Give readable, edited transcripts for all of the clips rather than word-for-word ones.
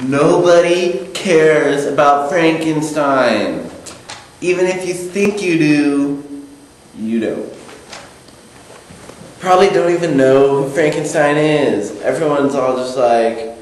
Nobody cares about Frankenstein. Even if you think you do, you don't. Probably don't even know who Frankenstein is. Everyone's all just like,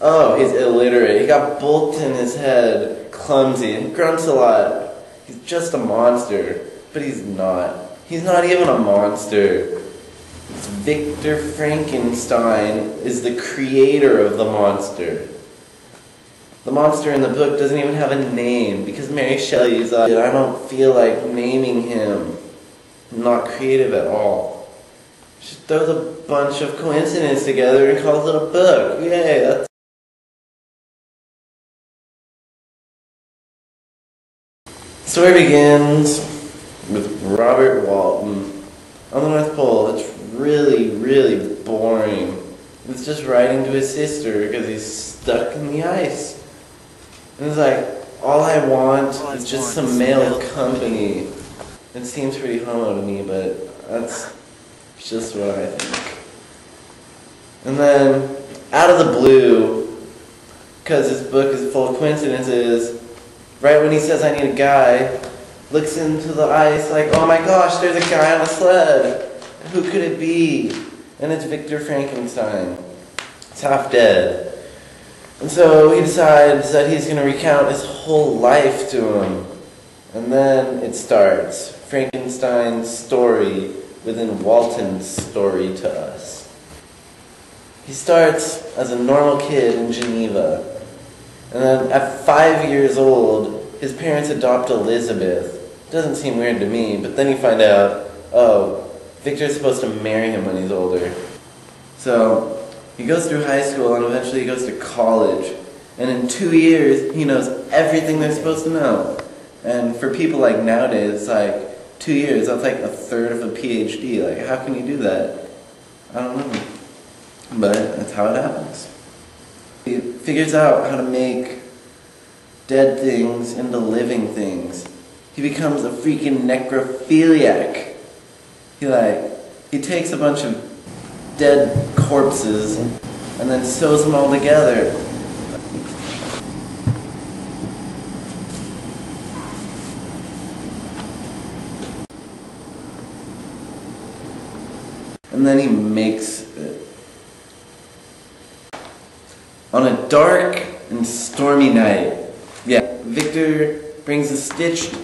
oh, he's illiterate. He got bolts in his head, clumsy, and grunts a lot. He's just a monster. But he's not. He's not even a monster. It's Victor Frankenstein is the creator of the monster. The monster in the book doesn't even have a name because Mary Shelley's like, I don't feel like naming him. I'm not creative at all. She throws a bunch of coincidences together and calls it a book. Yay, that's... The story begins with Robert Walton on the North Pole. It's really, really boring. It's just writing to his sister because he's stuck in the ice. And it's like, all I want is just some male company. It seems pretty homo to me, but that's just what I think. And then, out of the blue, because this book is full of coincidences, right when he says I need a guy, looks into the ice like, oh my gosh, there's a guy on a sled. Who could it be? And it's Victor Frankenstein. He's half dead. And so he decides that he's going to recount his whole life to him. And then it starts. Frankenstein's story within Walton's story to us. He starts as a normal kid in Geneva. And then at 5 years old, his parents adopt Elizabeth. Doesn't seem weird to me, but then you find out, oh, Victor's supposed to marry him when he's older. So he goes through high school and eventually he goes to college. And in 2 years, he knows everything they're supposed to know. And for people like nowadays, it's like 2 years, that's like a third of a PhD. Like, how can you do that? I don't know. But that's how it happens. He figures out how to make dead things into living things. He becomes a freaking necrophiliac. He takes a bunch of dead corpses and then sews them all together. And then he makes it. On a dark and stormy night, yeah, Victor brings a stitched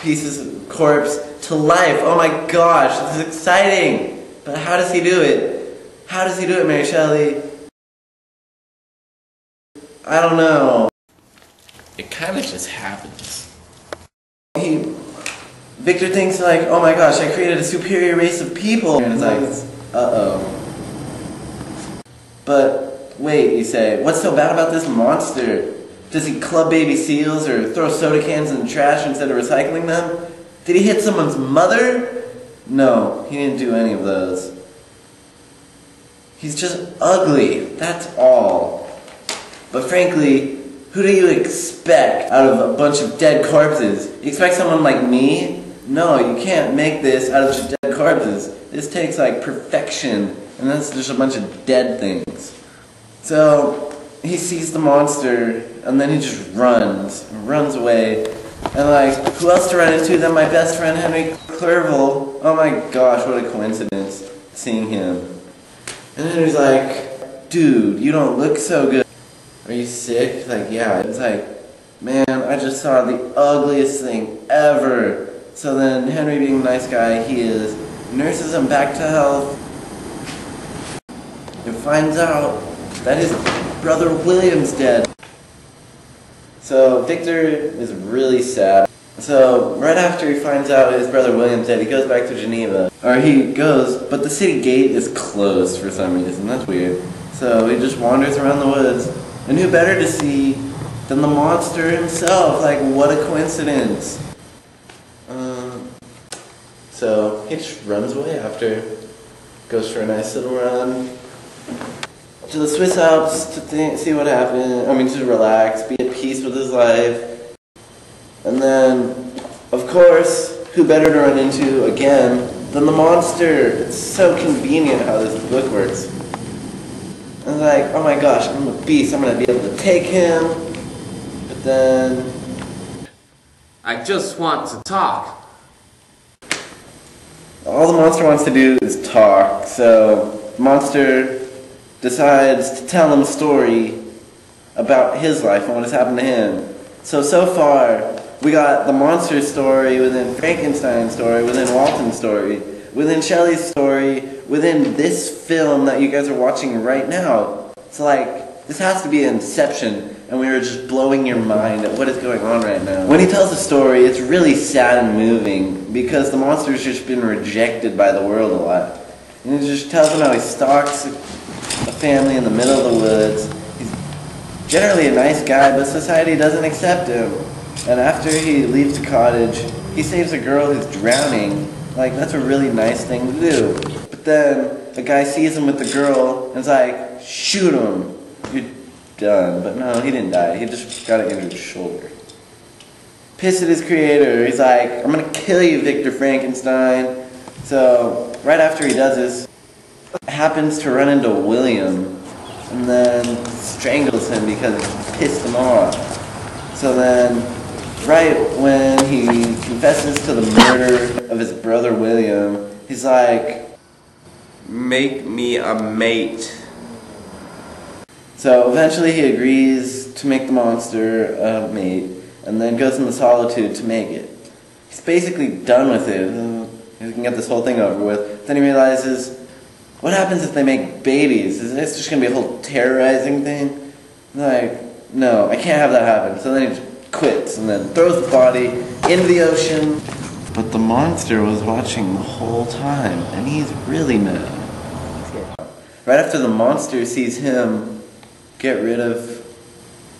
pieces of corpse to life. Oh my gosh, this is exciting! But how does he do it? How does he do it, Mary Shelley? I don't know. It kind of just happens. Victor thinks like, oh my gosh, I created a superior race of people. And it's like, uh-oh. But wait, you say, what's so bad about this monster? Does he club baby seals or throw soda cans in the trash instead of recycling them? Did he hit someone's mother? No, he didn't do any of those. He's just ugly, that's all. But frankly, who do you expect out of a bunch of dead corpses? You expect someone like me? No, you can't make this out of just dead corpses. This takes like perfection, and that's just a bunch of dead things. So, he sees the monster, and then he just runs away. And like, who else to run into than my best friend Henry Clerval? Oh my gosh, what a coincidence, seeing him. And then he's like, dude, you don't look so good. Are you sick? Like, yeah. It's like, man, I just saw the ugliest thing ever. So then Henry, being a nice guy he is, nurses him back to health and finds out that his brother William's dead. So Victor is really sad. So right after he finds out his brother William's dead, he goes back to Geneva. Or he goes, but the city gate is closed for some reason. That's weird. So he just wanders around the woods. And who better to see than the monster himself? Like, what a coincidence. So he just runs away after. Goes for a nice little run to the Swiss Alps to see what happened. I mean, to relax, be at peace with his life. And then, of course, who better to run into again than the monster? It's so convenient how this book works. I was like, oh my gosh, I'm a beast, I'm gonna be able to take him. But then... I just want to talk. all the monster wants to do is talk, so the monster decides to tell him a story about his life and what has happened to him. So far, we got the monster story within Frankenstein's story, within Walton's story, within Shelley's story, within this film that you guys are watching right now. So like, this has to be an inception, and we were just blowing your mind at what is going on right now. When he tells the story, it's really sad and moving, because the monster's just been rejected by the world a lot. And he just tells them how he stalks a family in the middle of the woods. He's generally a nice guy, but society doesn't accept him. And after he leaves the cottage, he saves a girl who's drowning. Like, that's a really nice thing to do. But then, the guy sees him with the girl, and is like, shoot him. You're done. But no, he didn't die. He just got an injured shoulder. Pissed at his creator, he's like, I'm gonna kill you, Victor Frankenstein. So, right after he does this, happens to run into William, and then strangles him because he pissed him off. So then, right when he confesses to the murder of his brother William, he's like, Make me a mate. so eventually he agrees to make the monster a mate, and then goes into solitude to make it. He's basically done with it. He can get this whole thing over with. Then he realizes, what happens if they make babies? Is this just going to be a whole terrorizing thing? Like, no, I can't have that happen. So then he just quits and then throws the body into the ocean. But the monster was watching the whole time, and he's really mad. Right after the monster sees him get rid of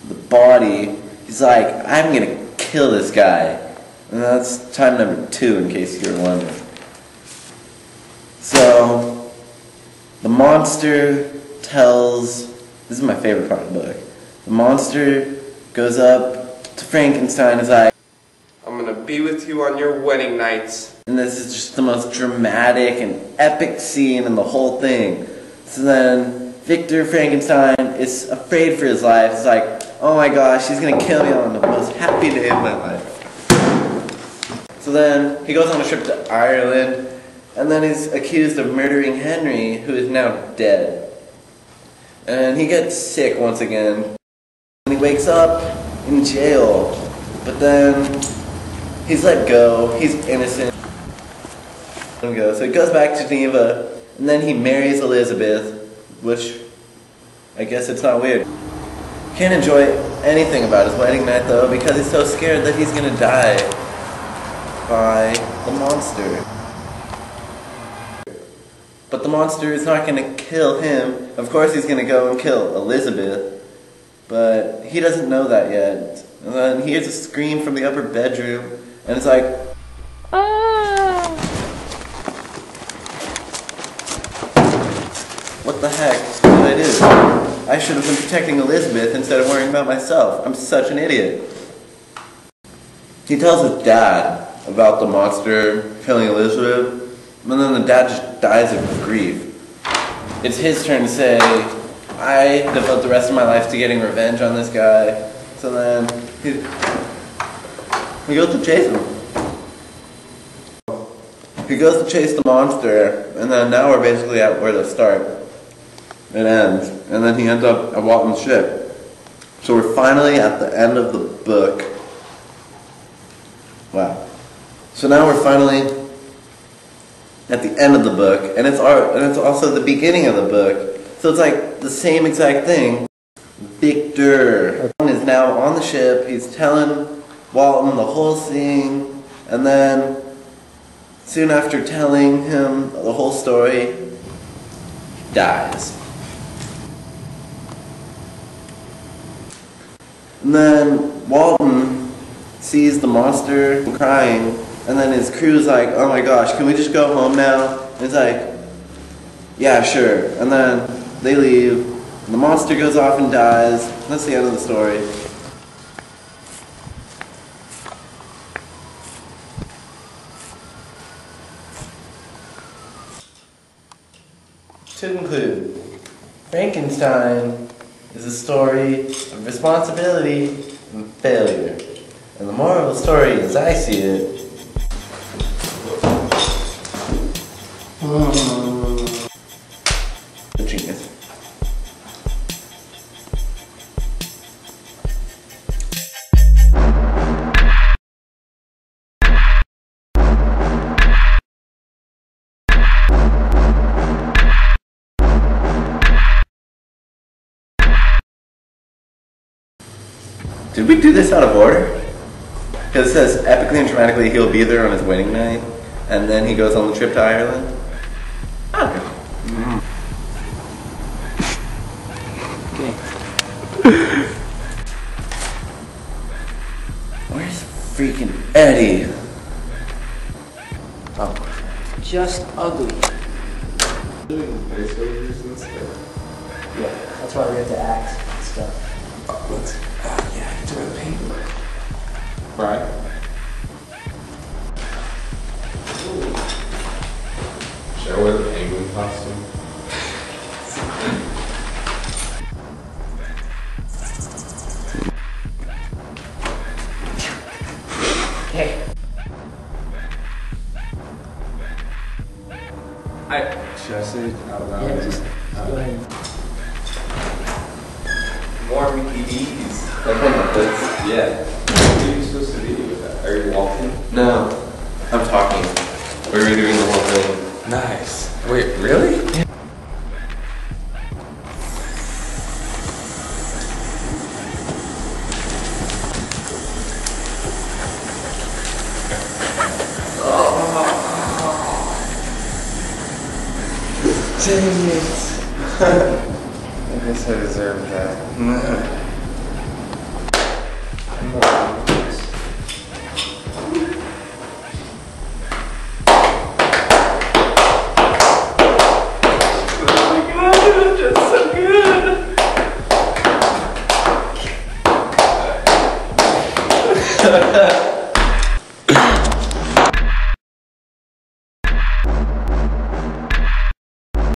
the body, he's like, I'm going to kill this guy. And that's time number 2, in case you're wondering. So, the monster tells, this is my favorite part of the book, the monster goes up to Frankenstein and is like, I'm gonna be with you on your wedding night. and this is just the most dramatic and epic scene in the whole thing. So then, Victor Frankenstein is afraid for his life. It's like, oh my gosh, he's gonna kill me on the most happy day of my life. So then, he goes on a trip to Ireland, and then he's accused of murdering Henry, who is now dead. And he gets sick once again. And he wakes up in jail. But then he's let go. He's innocent. So he goes back to Geneva, and then he marries Elizabeth, which I guess it's not weird. Can't enjoy anything about his wedding night though, because he's so scared that he's gonna die by the monster. But the monster is not going to kill him. Of course he's going to go and kill Elizabeth. But he doesn't know that yet. And then he hears a scream from the upper bedroom. And it's like, ah! What the heck did I do? I should have been protecting Elizabeth instead of worrying about myself. I'm such an idiot. He tells his dad about the monster killing Elizabeth. And then the dad just dies of grief. It's his turn to say, I devote the rest of my life to getting revenge on this guy. So then, he goes to chase him. He goes to chase the monster, and then now we're basically at where to start. It ends. And then he ends up at Walton's ship. So we're finally at the end of the book. Wow. So now we're finally at the end of the book, and it's also the beginning of the book. So it's like the same exact thing. Victor is now on the ship. He's telling Walton the whole thing, and then soon after telling him the whole story, he dies. And then Walton sees the monster crying. And then his crew's like, oh my gosh, can we just go home now? And he's like, yeah, sure. And then they leave. And the monster goes off and dies. That's the end of the story. To conclude, Frankenstein Frankenstein is a story of responsibility and failure. And the moral of the story, as I see it, the genius. Did we do this out of order? Because it says epically and dramatically he'll be there on his wedding night, and then he goes on the trip to Ireland. Okay. Where's freaking Eddie? Oh, just ugly. Yeah, that's why we have to act and stuff. Do it paint. Right. Should I wear the penguin costume? Hey. Should I say it out loud? Yeah, just go ahead. More Mickey D's. That kind of fits. Yeah. What are you supposed to do with that? Are you walking? No, I'm talking. We're redoing the whole thing. Nice. Wait, really? Dang it. I guess I deserve that.